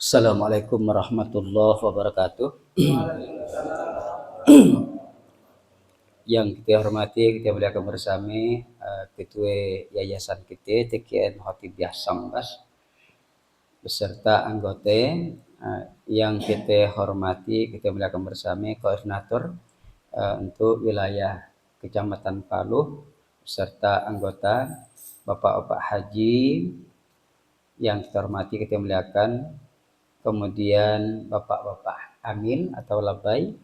Assalamualaikum warahmatullahi wabarakatuh. Yang kita hormati, kita muliakan bersama Ketua Yayasan kita TKN Khotibiah Sambas beserta anggota yang kita hormati, kita muliakan bersama koordinator untuk wilayah Kecamatan Paluh beserta anggota Bapak-bapak haji yang kita hormati, kita muliakan, kemudian bapak-bapak amin atau labai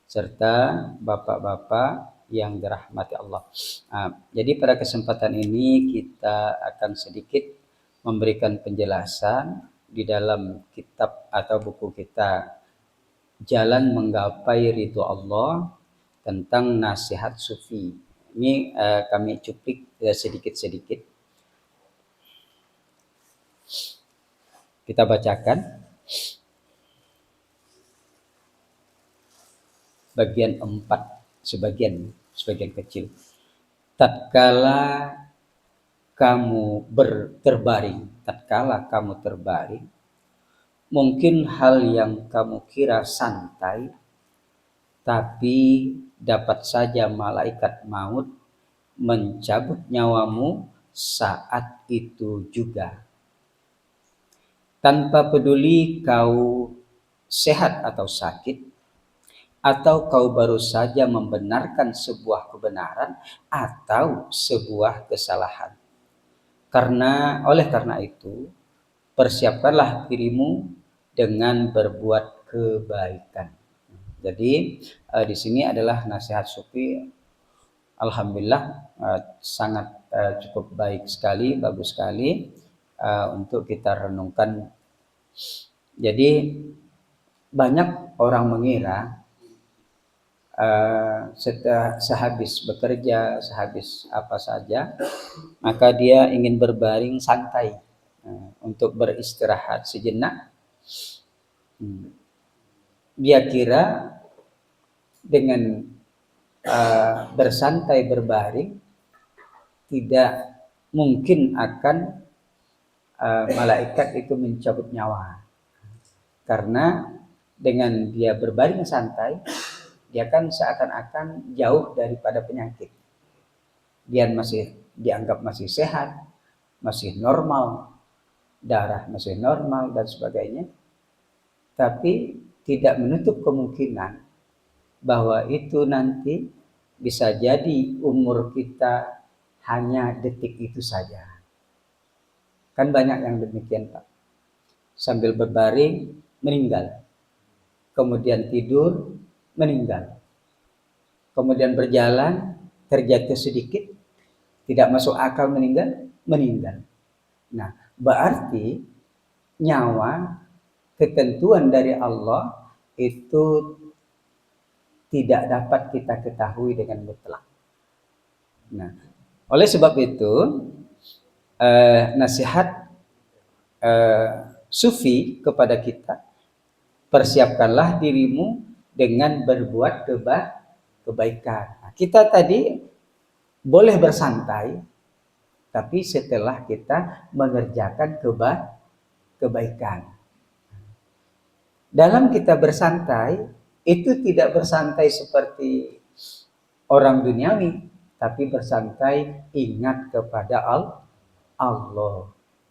serta bapak-bapak yang dirahmati Allah. Jadi pada kesempatan ini kita akan sedikit memberikan penjelasan di dalam kitab atau buku kita Jalan Menggapai Ridho Allah tentang nasihat sufi. Ini kami cuplik sedikit-sedikit. Kita bacakan bagian 4, sebagian kecil. Tatkala kamu terbaring, mungkin hal yang kamu kira santai, tapi dapat saja malaikat maut mencabut nyawamu saat itu juga. Tanpa peduli kau sehat atau sakit, atau kau baru saja membenarkan sebuah kebenaran atau sebuah kesalahan. Oleh karena itu, persiapkanlah dirimu dengan berbuat kebaikan. Jadi di sini adalah nasihat sufi. Alhamdulillah sangat cukup baik sekali, bagus sekali untuk kita renungkan. Jadi banyak orang mengira sehabis bekerja, sehabis apa saja, maka dia ingin berbaring santai untuk beristirahat sejenak. Dia kira dengan bersantai berbaring tidak mungkin akan malaikat itu mencabut nyawa, karena dengan dia berbaring santai, dia kan seakan-akan jauh daripada penyakit. Dia masih dianggap masih sehat, masih normal, darah masih normal dan sebagainya. Tapi tidak menutup kemungkinan bahwa itu nanti bisa jadi umur kita hanya detik itu saja. Kan banyak yang demikian, Pak. Sambil berbaring meninggal. Kemudian tidur meninggal. Kemudian berjalan terjatuh sedikit, tidak masuk akal meninggal. Nah, berarti nyawa ketentuan dari Allah itu tidak dapat kita ketahui dengan mutlak. Nah, oleh sebab itu nasihat sufi kepada kita, persiapkanlah dirimu dengan berbuat kebaikan. Nah, kita tadi boleh bersantai, tapi setelah kita mengerjakan kebaikan. Dalam kita bersantai, itu tidak bersantai seperti orang duniawi, tapi bersantai ingat kepada Allah.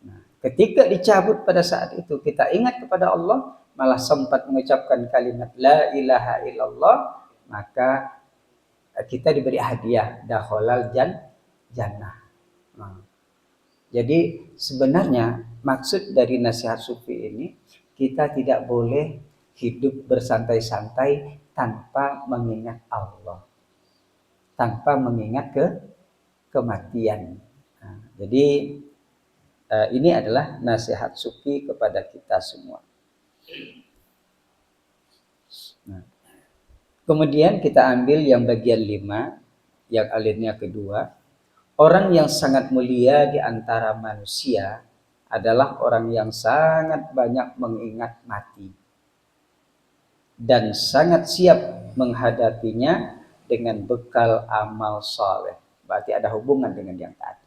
Nah, ketika dicabut pada saat itu, kita ingat kepada Allah, malah sempat mengucapkan kalimat La ilaha illallah, maka kita diberi hadiah dakhalal jannah. Nah, jadi sebenarnya maksud dari nasihat sufi ini, kita tidak boleh hidup bersantai-santai tanpa mengingat Allah, tanpa mengingat kematian. Nah, jadi ini adalah nasihat sufi kepada kita semua. Nah, kemudian kita ambil yang bagian 5, yang alinea kedua. Orang yang sangat mulia di antara manusia adalah orang yang sangat banyak mengingat mati dan sangat siap menghadapinya dengan bekal amal saleh. Berarti ada hubungan dengan yang tadi.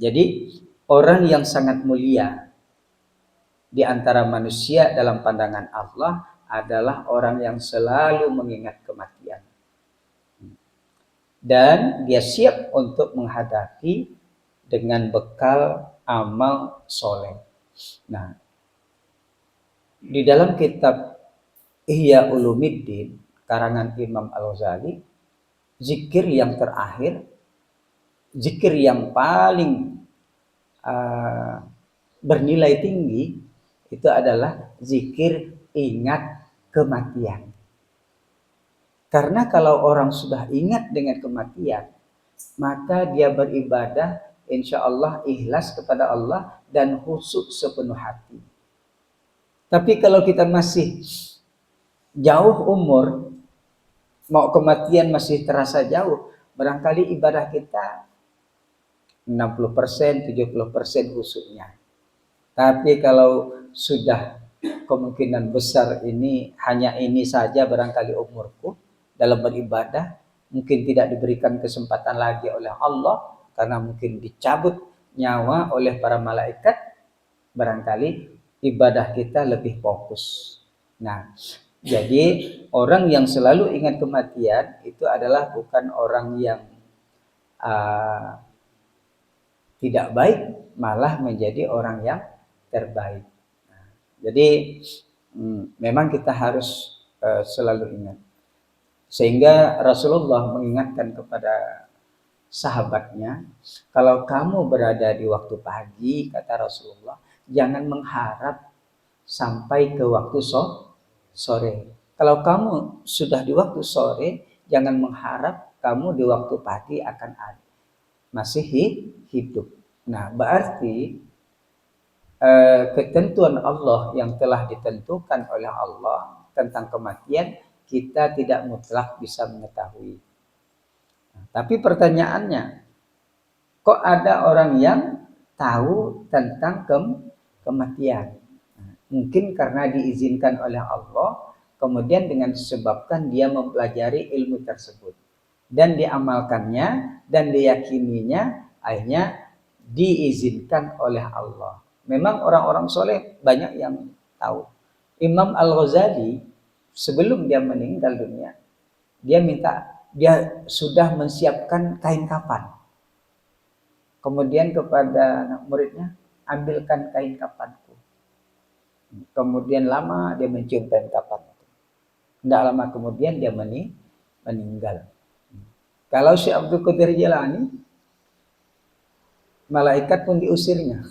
Jadi orang yang sangat mulia di antara manusia dalam pandangan Allah adalah orang yang selalu mengingat kematian. Dan dia siap untuk menghadapi dengan bekal amal soleh. Nah, di dalam kitab Ihya Ulumuddin karangan Imam Al-Ghazali, zikir yang terakhir, zikir yang paling bernilai tinggi itu adalah zikir ingat kematian. Karena kalau orang sudah ingat dengan kematian, maka dia beribadah insya Allah ikhlas kepada Allah dan khusyuk sepenuh hati. Tapi kalau kita masih jauh umur, mau kematian masih terasa jauh, barangkali ibadah kita 60%, 70% khusyuknya. Tapi kalau sudah kemungkinan besar ini hanya ini saja barangkali umurku dalam beribadah, mungkin tidak diberikan kesempatan lagi oleh Allah karena mungkin dicabut nyawa oleh para malaikat, barangkali ibadah kita lebih fokus. Nah, jadi orang yang selalu ingat kematian itu adalah bukan orang yang tidak baik, malah menjadi orang yang terbaik. Nah, jadi memang kita harus selalu ingat. Sehingga Rasulullah mengingatkan kepada sahabatnya, kalau kamu berada di waktu pagi, kata Rasulullah, jangan mengharap sampai ke waktu sore. Kalau kamu sudah di waktu sore, jangan mengharap kamu di waktu pagi akan ada masih hidup. Nah, berarti ketentuan Allah yang telah ditentukan oleh Allah tentang kematian kita tidak mutlak bisa mengetahui. Nah, tapi pertanyaannya, kok ada orang yang tahu tentang kematian? Nah, mungkin karena diizinkan oleh Allah, kemudian dengan disebabkan dia mempelajari ilmu tersebut dan diamalkannya dan diyakininya, akhirnya diizinkan oleh Allah. Memang orang-orang soleh banyak yang tahu. Imam Al-Ghazali sebelum dia meninggal dunia, dia sudah menyiapkan kain kafan. Kemudian kepada anak muridnya, ambilkan kain kafanku. Kemudian lama dia mencium kain kafan. Tidak lama kemudian dia meninggal. Kalau Syekh Abdul Qadir Jilani, malaikat pun diusirnya.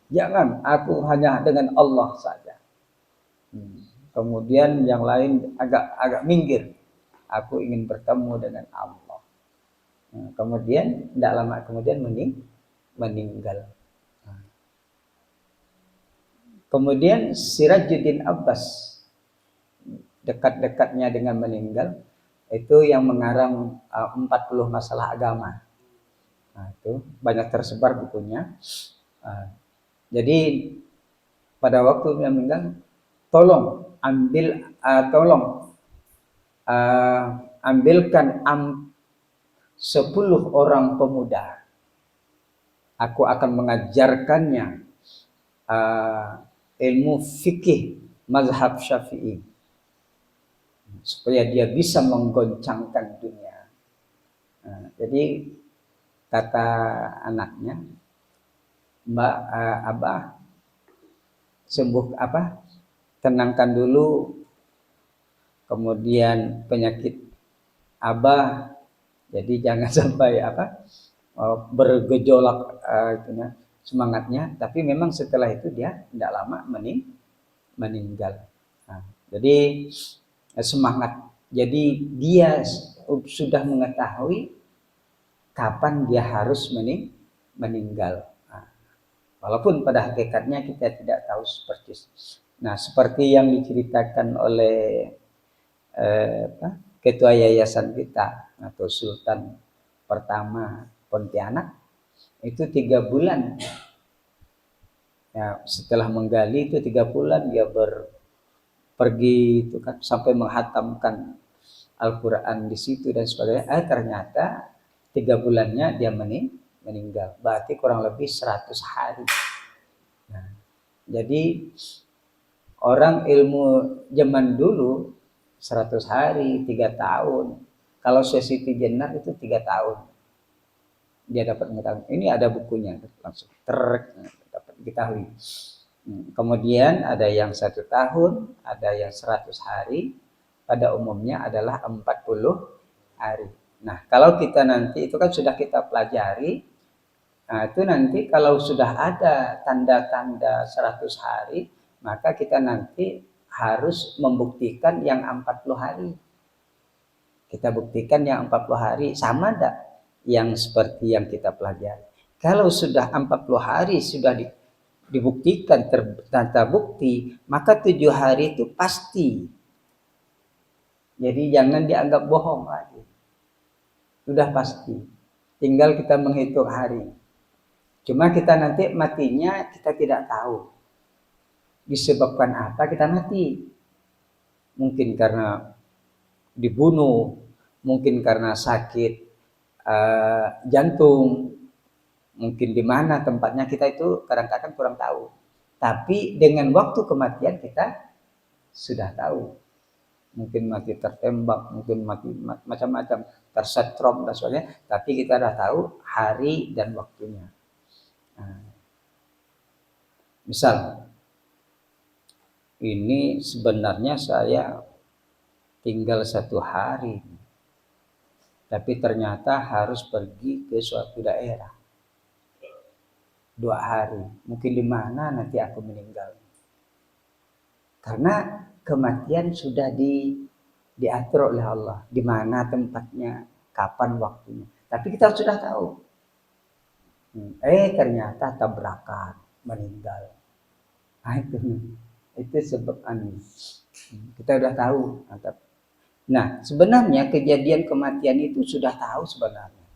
Jangan, aku hanya dengan Allah saja. Kemudian yang lain agak minggir. Aku ingin bertemu dengan Allah. Kemudian tidak lama kemudian meninggal. Kemudian Sirajuddin Abbas dekat-dekatnya dengan meninggal itu yang mengarang 40 masalah agama. Nah, itu banyak tersebar bukunya. Jadi pada waktu dia meninggal, tolong ambilkan 10 orang pemuda. Aku akan mengajarkannya ilmu fikih mazhab Syafi'i supaya dia bisa menggoncangkan dunia. Jadi kata anaknya, Mbak Abah, tenangkan dulu, kemudian penyakit Abah, jadi jangan sampai bergejolak semangatnya. Tapi memang setelah itu dia tidak lama meninggal. Nah, jadi semangat. Jadi dia sudah mengetahui kapan dia harus meninggal. Nah, walaupun pada hakikatnya kita tidak tahu persis. Nah, seperti yang diceritakan oleh ketua yayasan kita atau Sultan pertama Pontianak, itu 3 bulan. Ya, setelah menggali itu 3 bulan dia pergi itu kan sampai menghatamkan Al-Quran di situ dan sebagainya. Ternyata 3 bulannya dia meninggal. Berarti kurang lebih 100 hari. Nah, Jadi orang ilmu zaman dulu 100 hari, 3 tahun. Kalau sesi jenar itu 3 tahun. Dia dapat mengetahui. Ini ada bukunya, langsung dapat diketahui. Kemudian ada yang 1 tahun, ada yang 100 hari. Pada umumnya adalah 40 hari. Nah, kalau kita nanti itu kan sudah kita pelajari. Nah, itu nanti kalau sudah ada tanda-tanda 100 hari, maka kita nanti harus membuktikan yang 40 hari. Kita buktikan yang 40 hari sama enggak yang seperti yang kita pelajari. Kalau sudah 40 hari sudah dibuktikan tanda bukti, maka 7 hari itu pasti. Jadi jangan dianggap bohong lagi. Sudah pasti. Tinggal kita menghitung hari. Cuma kita nanti matinya kita tidak tahu. Disebabkan apa kita mati? Mungkin karena dibunuh, mungkin karena sakit jantung, mungkin di mana tempatnya kita itu kadang-kadang kurang tahu. Tapi dengan waktu kematian kita sudah tahu. Mungkin mati tertembak, mungkin mati macam-macam, tersetrum dan sebagainya. Tapi kita sudah tahu hari dan waktunya. Nah, misal, ini sebenarnya saya tinggal 1 hari, tapi ternyata harus pergi ke suatu daerah 2 hari. Mungkin di mana nanti aku meninggal. Karena kematian sudah diatur oleh Allah. Di mana tempatnya, kapan waktunya. Tapi kita sudah tahu. Ternyata tabrakan, meninggal. Nah, itu sebab kita sudah tahu. Nah, sebenarnya kejadian kematian itu sudah tahu sebenarnya.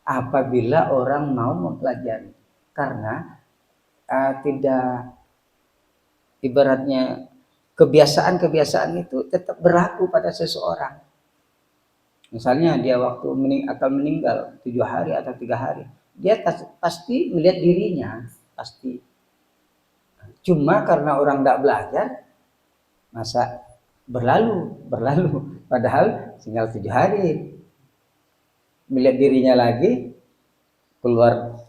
Apabila orang mau mempelajari. Karena tidak, ibaratnya kebiasaan-kebiasaan itu tetap berlaku pada seseorang. Misalnya dia waktu akan meninggal 7 hari atau 3 hari. Dia pasti melihat dirinya, pasti. Cuma karena orang tidak belajar, masa berlalu. Padahal tinggal 7 hari. Melihat dirinya lagi, keluar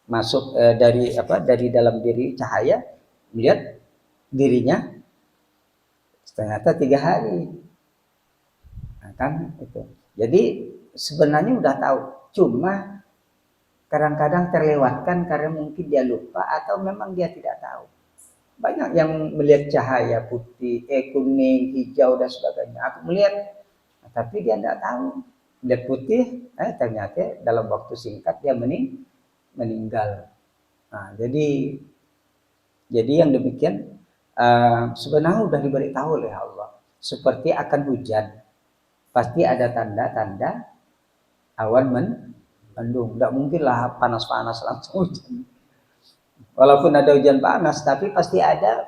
masuk dari dalam diri cahaya, melihat dirinya ternyata 3 hari. Nah, kan itu. Jadi sebenarnya udah tahu, cuma kadang-kadang terlewatkan karena mungkin dia lupa atau memang dia tidak tahu. Banyak yang melihat cahaya putih, kuning, hijau dan sebagainya. Aku melihat, tapi dia tidak tahu. Melihat putih, ternyata dalam waktu singkat dia meninggal. Nah, jadi yang demikian sebenarnya sudah diberitahu oleh Allah. Seperti akan hujan, pasti ada tanda-tanda awan mendung. Tidak mungkinlah panas-panas langsung hujan. Walaupun ada hujan panas, tapi pasti ada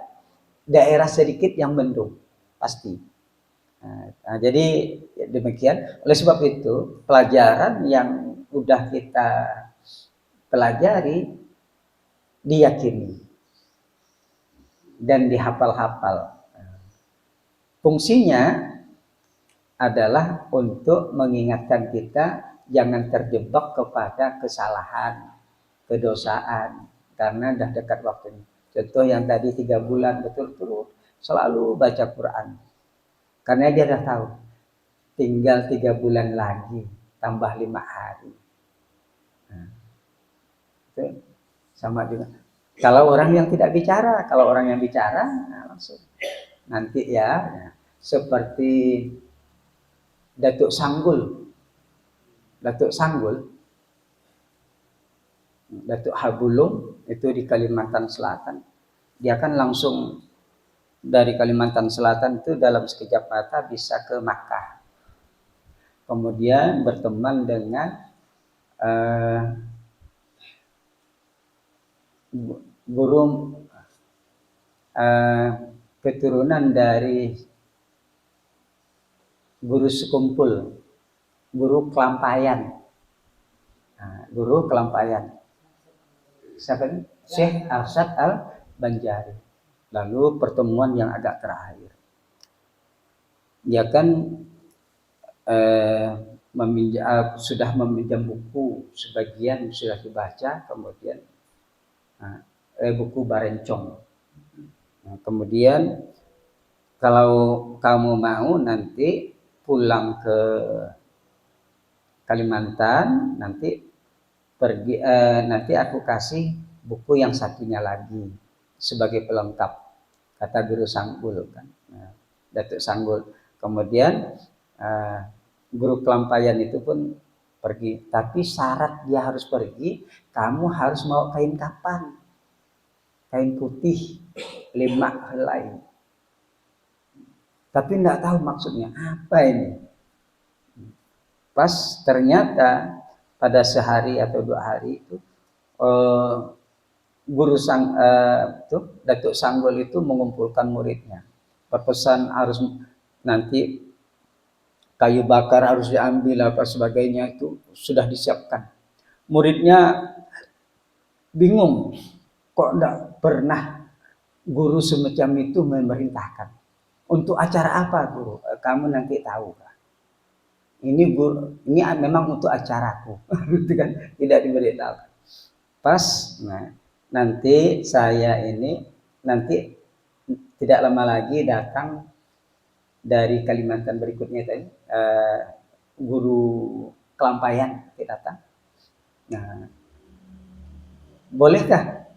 daerah sedikit yang mendung, pasti. Nah, jadi demikian. Oleh sebab itu, pelajaran yang sudah kita pelajari diyakini dan dihafal-hafal. Fungsinya adalah untuk mengingatkan kita jangan terjebak kepada kesalahan, kedosaan, karena dah dekat waktunya. Contoh yang tadi 3 bulan betul-betul selalu baca Quran. Karena dia dah tahu tinggal 3 bulan lagi, tambah 5 hari. Nah, itu sama juga. Kalau orang yang tidak bicara, kalau orang yang bicara, langsung nanti ya, seperti Datuk Sanggul, Datuk Habulung itu di Kalimantan Selatan. Dia kan langsung dari Kalimantan Selatan itu dalam sekejap mata bisa ke Makkah. Kemudian berteman dengan guru keturunan dari guru sekumpul, guru Kelampayan. Guru Kelampayan. Siapa ini? Syekh Arsyad Banjari. Lalu pertemuan yang agak terakhir, dia kan sudah meminjam buku, sebagian sudah dibaca, kemudian buku Barencong. Nah, kemudian kalau kamu mau nanti pulang ke Kalimantan, nanti nanti aku kasih buku yang satunya lagi sebagai pelengkap, kata Guru Sanggul kan. Nah, Datuk Sanggul. Kemudian Guru Kelampayan itu pun pergi, tapi syarat dia harus pergi, kamu harus mau kain kapan, kain putih 5 helai. Tapi enggak tahu maksudnya apa ini. Pas ternyata pada sehari atau 2 hari itu Datuk Sanggul itu mengumpulkan muridnya, berpesan harus nanti kayu bakar harus diambil apa sebagainya, itu sudah disiapkan. Muridnya bingung, kok enggak pernah guru semacam itu memerintahkan. Untuk acara apa guru? Kamu nanti tahu. Ini guru, ini memang untuk acaraku, gitu kan? Tidak diberitahu. Pas, nanti saya ini nanti tidak lama lagi datang dari Kalimantan berikutnya tadi, Guru Kelampayan datang. Nah, bolehkah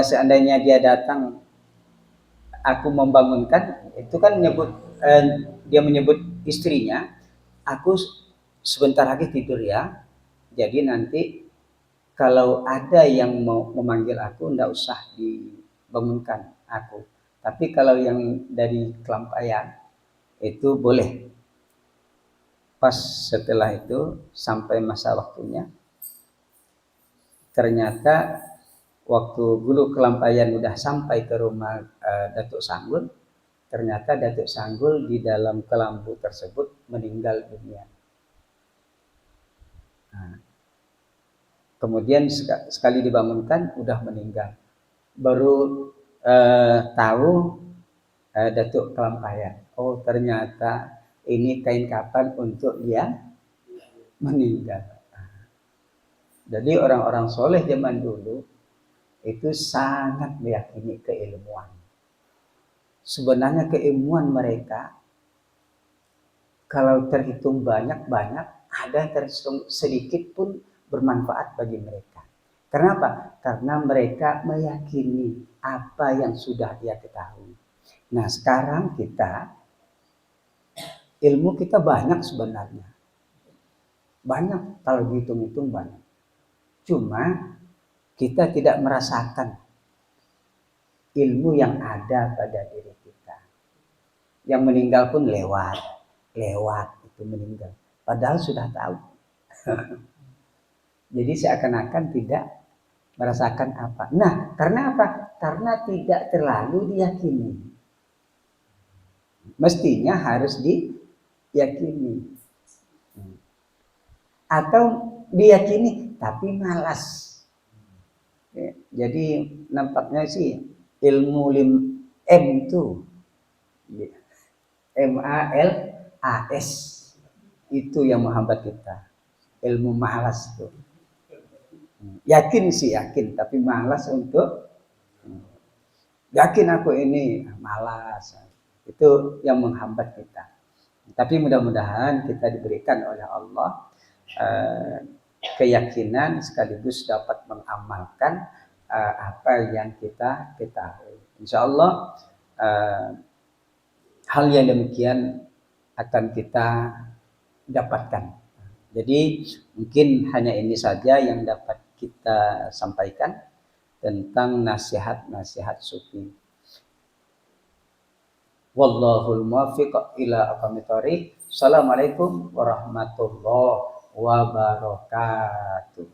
seandainya dia datang, aku membangunkan? Itu kan dia menyebut istrinya, aku sebentar lagi tidur ya. Jadi nanti kalau ada yang mau memanggil aku, enggak usah dibangunkan aku. Tapi kalau yang dari Kelampayan itu boleh. Pas setelah itu sampai masa waktunya, ternyata waktu Guru Kelampayan udah sampai ke rumah Datuk Sanggul, ternyata Datuk Sanggul di dalam kelambu tersebut meninggal dunia. Nah, kemudian sekali dibangunkan udah meninggal. Baru tahu Datuk Kelampayan, oh ternyata ini kain kapan untuk dia meninggal. Jadi orang-orang soleh zaman dulu itu sangat meyakini keilmuan. Sebenarnya keilmuan mereka kalau terhitung banyak-banyak, ada terhitung sedikit pun bermanfaat bagi mereka. Kenapa? Karena mereka meyakini apa yang sudah dia ketahui. Nah, sekarang ilmu kita banyak sebenarnya. Banyak, kalau dihitung-hitung banyak. Cuma kita tidak merasakan ilmu yang ada pada diri kita. Yang meninggal pun lewat itu meninggal. Padahal sudah tahu. Jadi seakan-akan tidak merasakan apa. Nah, karena apa? Karena tidak terlalu diyakini. Mestinya harus diyakini. Atau diyakini tapi malas. Jadi nampaknya sih ilmu M itu MALAS itu yang menghambat kita. Ilmu malas itu. Yakin sih yakin, tapi malas untuk yakin aku ini malas. Itu yang menghambat kita. Tapi mudah-mudahan kita diberikan oleh Allah keyakinan sekaligus dapat mengamalkan apa yang kita ketahui. Insya Allah hal yang demikian akan kita dapatkan. Jadi mungkin hanya ini saja yang dapat kita sampaikan tentang nasihat-nasihat sufi. Wallahul muwaffiq ila aqwamit thoriq. Assalamualaikum warahmatullahi wabarakatuh.